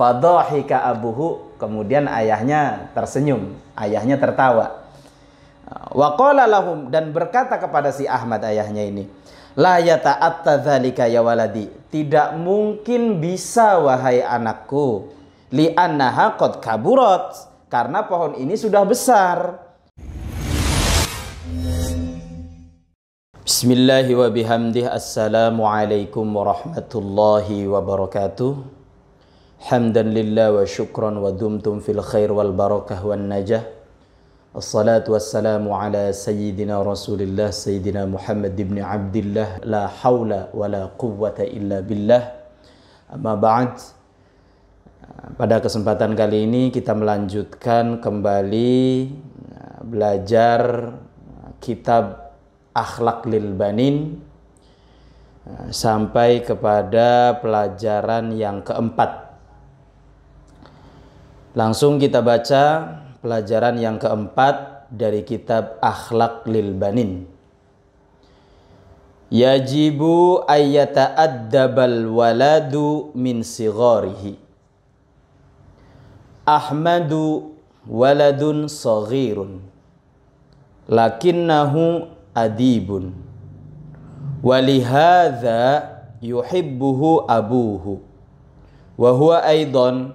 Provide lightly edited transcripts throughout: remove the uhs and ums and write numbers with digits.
Fadhahika abuhu, kemudian ayahnya tersenyum, ayahnya tertawa. Wa qala lahum, dan berkata kepada si Ahmad ayahnya ini, la yata'atta dzalika ya waladi, tidak mungkin bisa wahai anakku, li annaha qad kaburat, karena pohon ini sudah besar. Bismillahi wa bihamdih. Assalamualaikum warahmatullahi wabarakatuh. Hamdan lillah wa syukran wa dumtum fil khair wal barakah wan najah. Assalatu wassalamu ala sayyidina Rasulillah Sayyidina Muhammad ibn Abdillah. La hawla wa la quwwata illa billah. Amma ba'd. Pada kesempatan kali ini kita melanjutkan kembali belajar kitab Akhlaq lil Banin sampai kepada pelajaran yang keempat. Langsung kita baca pelajaran yang keempat dari kitab Akhlaq lil Banin. Yajibu ayyata'addabal waladu min sigharihi. Ahmadu waladun saghirun lakinnahu adibun walihadza yuhibbuhu abuhu wa huwa aidan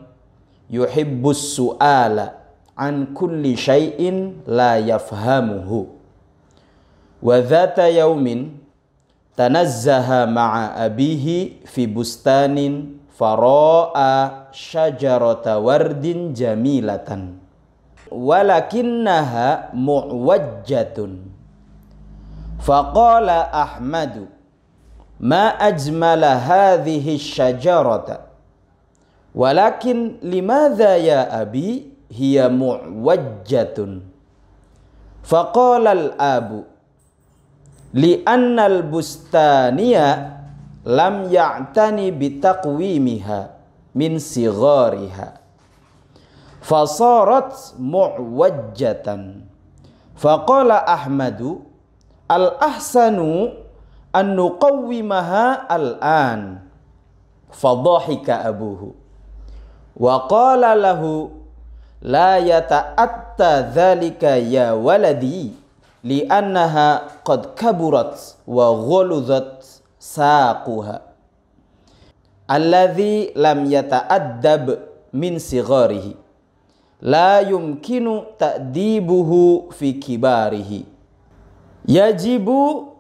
yuhibbus su'ala an kulli syai'in la yafhamuhu. Wa dhata yaumin tanazzaha ma'a abihi fi bustanin fara'a syajarata wardin jamilatan walakinnaha mu'wajjatun. Faqala Ahmadu ma ajmala hadhihi syajarata walakin limadha ya abi hiya mu'wajjatun. Faqala al-abu li'anna al-bustaniya lam ya'tani bitaqwimiha min sighariha fasarat mu'wajjatan. Faqala Ahmadu al-ahsanu an nuqawwimaha al-an. Fadhahika abuhu wa qala lahu la yata'atta dhalika ya waladi li'annaha qad kaburat wa ghuluzat saquha alladhi lam yata'addab min sigharihi la yumkinu ta'dibuhu fi kibarihi. Yajibu,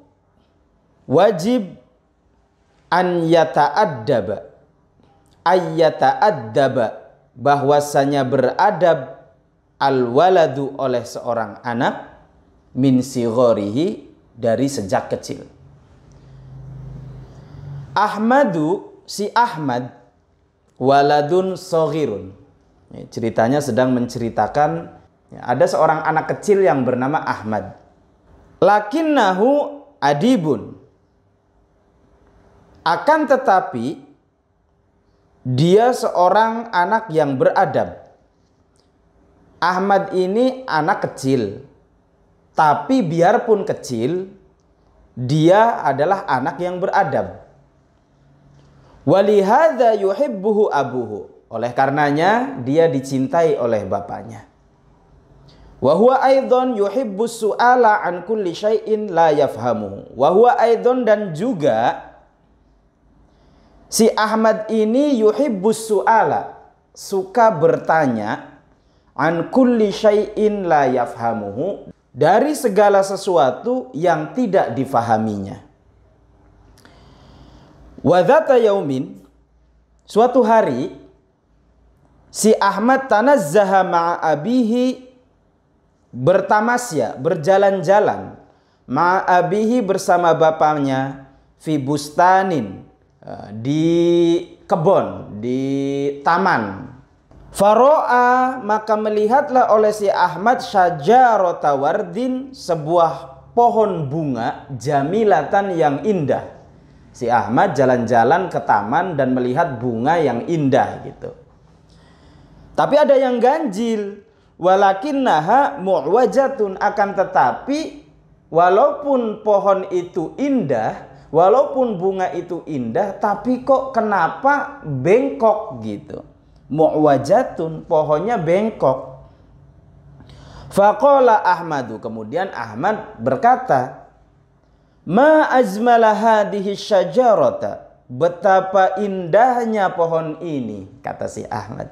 wajib, an yata'addaba, ayyata'addaba, bahwasanya beradab al-waladu oleh seorang anak min sigharihi, dari sejak kecil. Ahmadu, si Ahmad, waladun saghirun. Ceritanya sedang menceritakan ada seorang anak kecil yang bernama Ahmad. Lakinnahu adibun, akan tetapi dia seorang anak yang beradab. Ahmad ini anak kecil, tapi biarpun kecil, dia adalah anak yang beradab. Walihadza yuhibbuhu abuhu, oleh karenanya dia dicintai oleh bapaknya. Wa huwa aidan yuhibbus su'ala an kulli syai'in la yafhamuhu. Wa huwa aidan, dan juga si Ahmad ini yuhibbus su'ala, suka bertanya, an kulli syai'in la yafhamuhu, dari segala sesuatu yang tidak difahaminya. Wa dhata yaumin, suatu hari si Ahmad tanazzaha ma'a abihi, bertamasya, berjalan-jalan, ma'abihi, bersama bapaknya, fi bustanin, di kebun, di taman. Faro'a, maka melihatlah oleh si Ahmad syajarata wardin, sebuah pohon bunga jamilatan, yang indah. Si Ahmad jalan-jalan ke taman dan melihat bunga yang indah gitu. Tapi ada yang ganjil. Walakinnaha mu'wajatun, akan tetapi walaupun pohon itu indah, walaupun bunga itu indah, tapi kok kenapa bengkok gitu. mu'wajatun, pohonnya bengkok. Faqala Ahmadu, kemudian Ahmad berkata, ma ajmala hadhihi syajarata, betapa indahnya pohon ini, kata si Ahmad.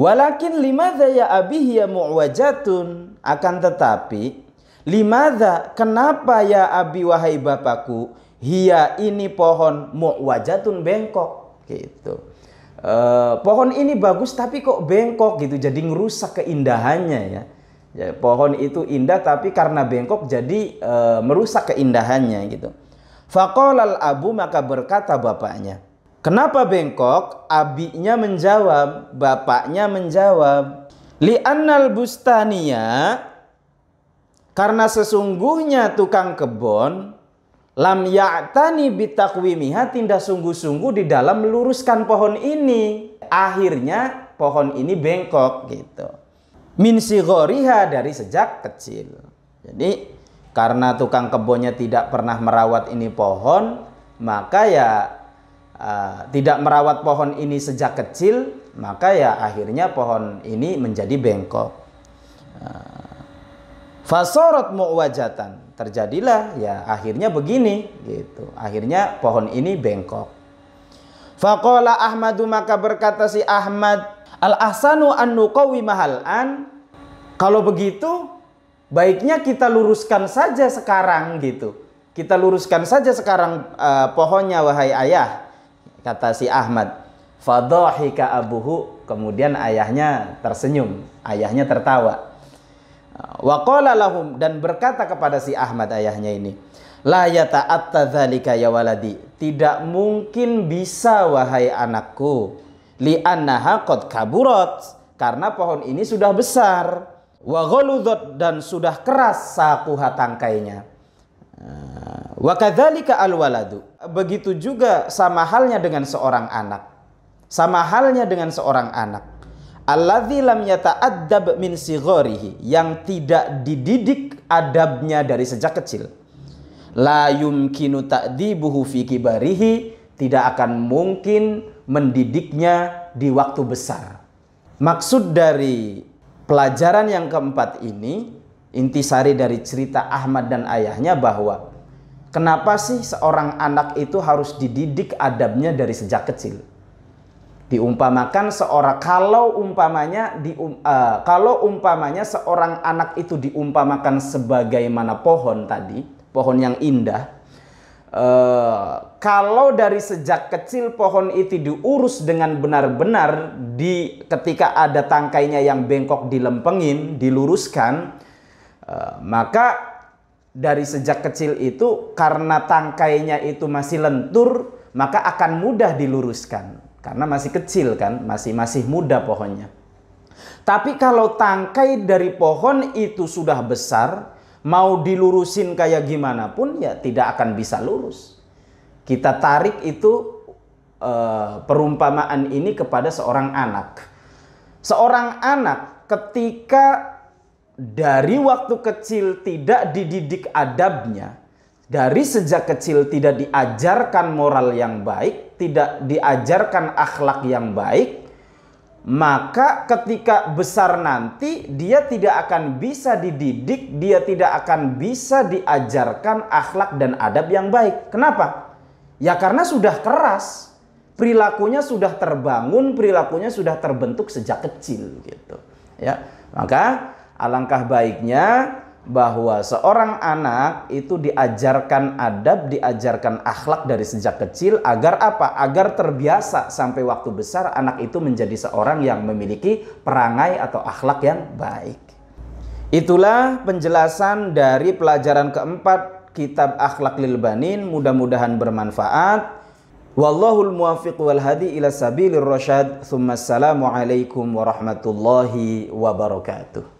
Walakin limadza ya abi ya mu'wajatun, akan tetapi limadza, kenapa ya abi wahai bapakku, hiya ini pohon mu'wajatun, bengkok gitu. Pohon ini bagus tapi kok bengkok gitu, jadi ngerusak keindahannya ya. Ya, pohon itu indah tapi karena bengkok jadi merusak keindahannya gitu. Faqalal abu, maka berkata bapaknya, kenapa bengkok? Abinya menjawab, bapaknya menjawab, li'annal bustaniya, karena sesungguhnya tukang kebun, lam ya'tani bitakwimiha, tidak sungguh-sungguh di dalam meluruskan pohon ini. Akhirnya pohon ini bengkok gitu. Min sighariha, dari sejak kecil. Jadi karena tukang kebunnya tidak pernah merawat ini pohon, maka ya tidak merawat pohon ini sejak kecil, maka ya akhirnya pohon ini menjadi bengkok. Fasorot mu'wajatan, terjadilah ya akhirnya begini gitu. Akhirnya pohon ini bengkok. Faqala Ahmadu, maka berkata si Ahmad, al ahsanu an nuqawwimahal an, kalau begitu baiknya kita luruskan saja sekarang gitu. Kita luruskan saja sekarang pohonnya wahai ayah, kata si Ahmad. Fadhahika abuhu, kemudian ayahnya tersenyum, ayahnya tertawa. Wa qala lahum, dan berkata kepada si Ahmad ayahnya ini, la yata'atta dzalika ya waladi, tidak mungkin bisa wahai anakku, li annaha qad kaburat, karena pohon ini sudah besar, wa ghaludhat, dan sudah keras saquha, tangkainya. Wa kadzalika al waladu, begitu juga sama halnya dengan seorang anak. Sama halnya dengan seorang anak. Alladzi lam yata'addab min sigharihi, yang tidak dididik adabnya dari sejak kecil. La yumkinu ta'dibuhu fi kibarihi, tidak akan mungkin mendidiknya di waktu besar. Maksud dari pelajaran yang keempat ini, intisari dari cerita Ahmad dan ayahnya, bahwa kenapa sih seorang anak itu harus dididik adabnya dari sejak kecil? Diumpamakan seorang, kalau umpamanya seorang anak itu diumpamakan sebagaimana pohon tadi, pohon yang indah. Kalau dari sejak kecil pohon itu diurus dengan benar-benar, ketika ada tangkainya yang bengkok dilempengin, diluruskan, maka dari sejak kecil itu karena tangkainya itu masih lentur, maka akan mudah diluruskan. Karena masih kecil kan, masih muda pohonnya. Tapi kalau tangkai dari pohon itu sudah besar, mau dilurusin kayak gimana pun ya tidak akan bisa lurus. Kita tarik itu perumpamaan ini kepada seorang anak. Seorang anak ketika dari waktu kecil tidak dididik adabnya, dari sejak kecil tidak diajarkan moral yang baik, tidak diajarkan akhlak yang baik, maka ketika besar nanti dia tidak akan bisa dididik, dia tidak akan bisa diajarkan akhlak dan adab yang baik. Kenapa? Ya karena sudah keras, perilakunya sudah terbangun, perilakunya sudah terbentuk sejak kecil gitu. Ya, maka alangkah baiknya bahwa seorang anak itu diajarkan adab, diajarkan akhlak dari sejak kecil, agar apa? Agar terbiasa sampai waktu besar anak itu menjadi seorang yang memiliki perangai atau akhlak yang baik. Itulah penjelasan dari pelajaran keempat kitab Akhlaq lil Banin. Mudah-mudahan bermanfaat. Wallahul muwaffiq wal hadi ila sabilir rasyad. Tsumma assalamu alaikum warahmatullahi wabarakatuh.